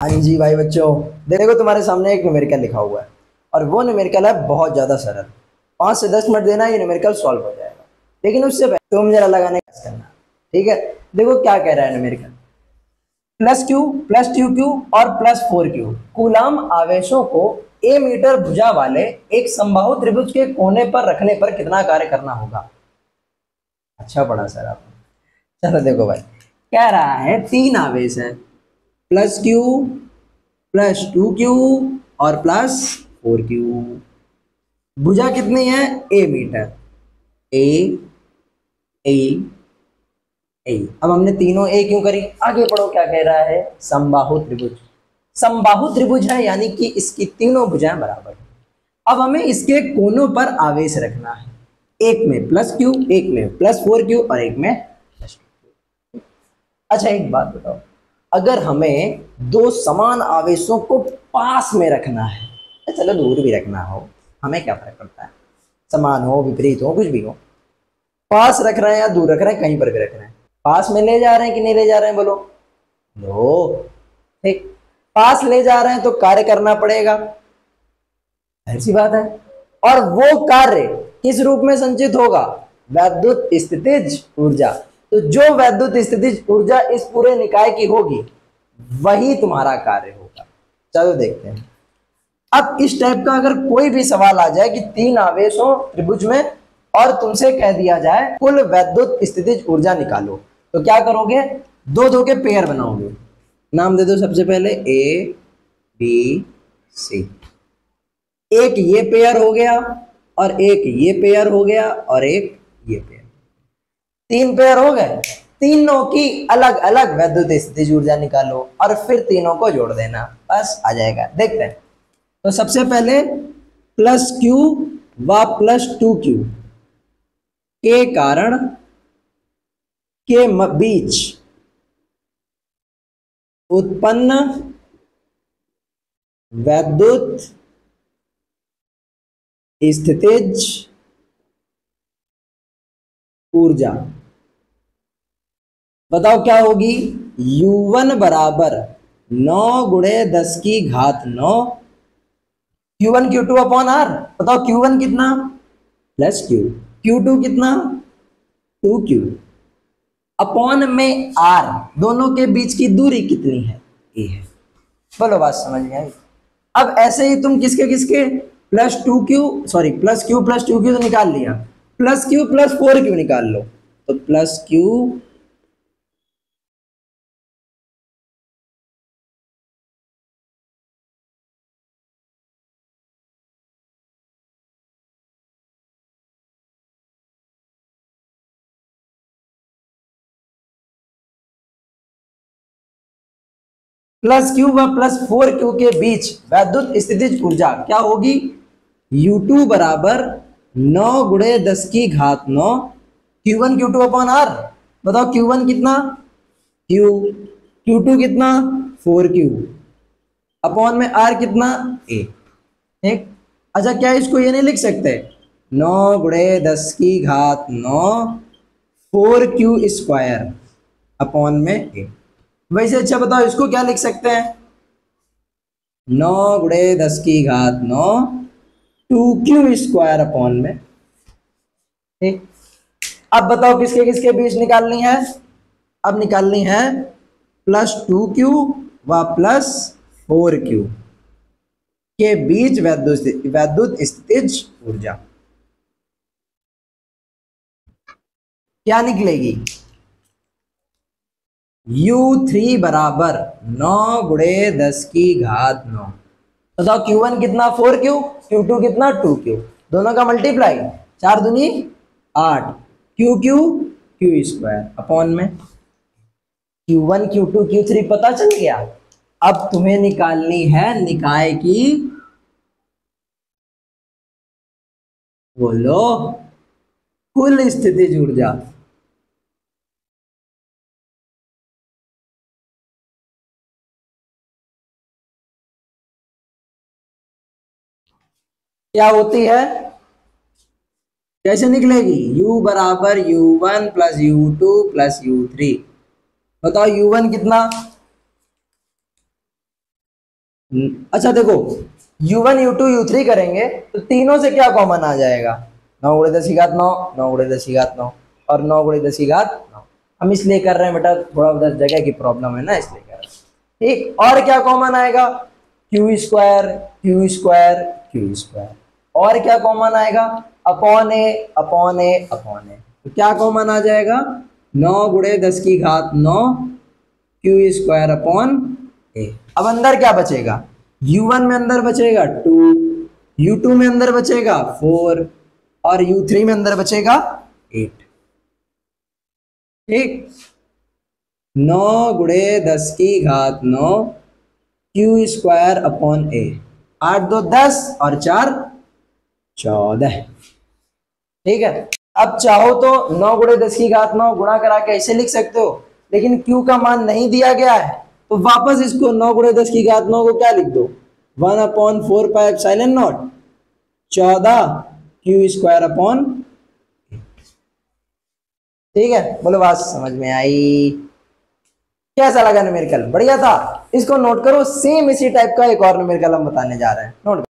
हाँ जी भाई बच्चों, देखो तुम्हारे सामने एक न्यूमेरिकल लिखा हुआ है और वो न्यूमेरिकल है बहुत ज़्यादा सरल। 5 से 10 मिनट देना, ये न्यूमेरिकल सॉल्व हो जाएगा। लेकिन उससे पहले तुम जरा लगाने का प्रयास करना। ठीक है, देखो क्या कह रहा है numerical. Plus Q plus two Q और प्लस 4 क्यू कूलाम आवेशों को ए मीटर भुजा वाले एक समबाहु त्रिभुज के कोने पर रखने पर कितना कार्य करना होगा। अच्छा पढ़ा सर आपने। चलो देखो भाई, कह रहा है तीन आवेश है, प्लस क्यू प्लस 2 क्यू और प्लस 4 क्यू। भुजा कितनी है? ए मीटर। ए ए ए। अब हमने तीनों ए क्यों करी, आगे पढ़ो क्या कह रहा है। समबाहु त्रिभुज, समबाहु त्रिभुज है यानी कि इसकी तीनों भुजाएं बराबर हैं। अब हमें इसके कोनों पर आवेश रखना है, एक में प्लस क्यू, एक में प्लस 4 क्यू और एक में प्लस 2। अच्छा एक बात बताओ, अगर हमें दो समान आवेशों को पास में रखना है, चलो दूर भी रखना हो, हमें क्या फर्क पड़ता है, समान हो विपरीत हो कुछ भी हो, पास रख रहे हैं या दूर रख रहे हैं, कहीं पर भी रख रहे हैं, पास में ले जा रहे हैं कि नहीं ले जा रहे हैं, बोलो। लो ठीक, पास ले जा रहे हैं तो कार्य करना पड़ेगा, ऐसी बात है। और वो कार्य किस रूप में संचित होगा? वैद्युत स्थितिज ऊर्जा। तो जो वैद्युत स्थितिज ऊर्जा इस पूरे निकाय की होगी वही तुम्हारा कार्य होगा। चलो देखते हैं। अब इस टाइप का अगर कोई भी सवाल आ जाए कि तीन आवेश हो त्रिभुज में और तुमसे कह दिया जाए कुल वैद्युत स्थितिज ऊर्जा निकालो, तो क्या करोगे? दो दो के पेयर बनाओगे। नाम दे दो सबसे पहले ए बी सी। एक ये पेयर हो गया और एक ये पेयर हो गया और एक ये पेयर। तीन पेयर हो गए, तीनों की अलग अलग वैद्युत स्थितिज ऊर्जा निकालो और फिर तीनों को जोड़ देना, बस आ जाएगा। देखते हैं। तो सबसे पहले प्लस क्यू व प्लस 2 क्यू के कारण के बीच उत्पन्न वैद्युत स्थितिज ऊर्जा बताओ क्या होगी। U1 बराबर 9 × 10⁻⁹ Q1 Q2 अपॉन आर। बताओ Q1 कितना? Plus Q. Q2 कितना? 2Q अपॉन में आर। दोनों के बीच की दूरी कितनी है? ए है। बोलो बात समझ में आई। अब ऐसे ही तुम किसके किसके plus 2Q sorry plus Q plus 2Q तो निकाल लिया, प्लस क्यू प्लस 4Q निकाल लो। तो प्लस क्यू प्लस क्यू व प्लस 4Q के बीच वैद्युत स्थितिज ऊर्जा क्या होगी? U2 बराबर 9 × 10⁻⁹ Q1 Q2 अपॉन आर। बताओ Q1 कितना? Q। Q2 कितना? 4Q अपॉन में आर कितना? ए। ठीक। अच्छा क्या इसको ये नहीं लिख सकते 9 × 10⁻⁹ 4Q² अपॉन में ए। वैसे अच्छा बताओ इसको क्या लिख सकते हैं? 9 × 10⁻⁹ 2Q² अपॉन में। ठीक। अब बताओ किसके किसके बीच निकालनी है? अब निकालनी है प्लस 2Q व प्लस 4Q के बीच वैद्युत स्थितिज ऊर्जा क्या निकलेगी? U3 बराबर 9 × 10⁻⁹। बताओ Q1 कितना? 4Q। Q2 कितना? 2Q। दोनों का मल्टीप्लाई 4 दूनी 8 QQ अपॉन में Q1 Q2 Q3 पता चल गया। अब तुम्हें निकालनी है निकाय की, बोलो, कुल स्थितिज ऊर्जा। क्या होती है, कैसे निकलेगी? U बराबर U1 plus U2 plus U3। बताओ U1 कितना? अच्छा देखो, u1 u2 u3 करेंगे तो तीनों से क्या कॉमन आ जाएगा, 9 गुणे 10 की घात 9, 9 गुणे 10 की घात 9 और 9 गुणे 10 की घात 9। हम इसलिए कर रहे हैं बेटा, थोड़ा उधर जगह की प्रॉब्लम है ना, इसलिए कर रहे हैं। ठीक, और क्या कॉमन आएगा, Q square Q square Q square. और क्या कॉमन आएगा, अपॉन ए अपॉन ए अपॉन ए। तो क्या कॉमन आ जाएगा, 9 गुणे 10 की घात 9 क्यू स्क्वायर अपॉन ए। अब अंदर क्या बचेगा, u1 में अंदर बचेगा 2, u2 में अंदर बचेगा 4 और u3 में अंदर बचेगा 8। ठीक, 9 गुणे 10 की घात 9 क्यू स्क्वायर अपॉन ए। 8 2 10 और 4 14। ठीक है, अब चाहो तो 9 गुणे 10 की घात 9 गुणा करा के ऐसे लिख सकते हो, लेकिन q का मान नहीं दिया गया है तो वापस इसको 9 गुणे 10 की घात 9 को क्या लिख दो, 1/4 pi epsilon not 14 Q square upon. ठीक है, बोलो बात समझ में आई। कैसा लगा न्यूमेरिकल, बढ़िया था। इसको नोट करो, सेम इसी टाइप का एक और न्यूमेरिकल हम बताने जा रहे हैं, नोट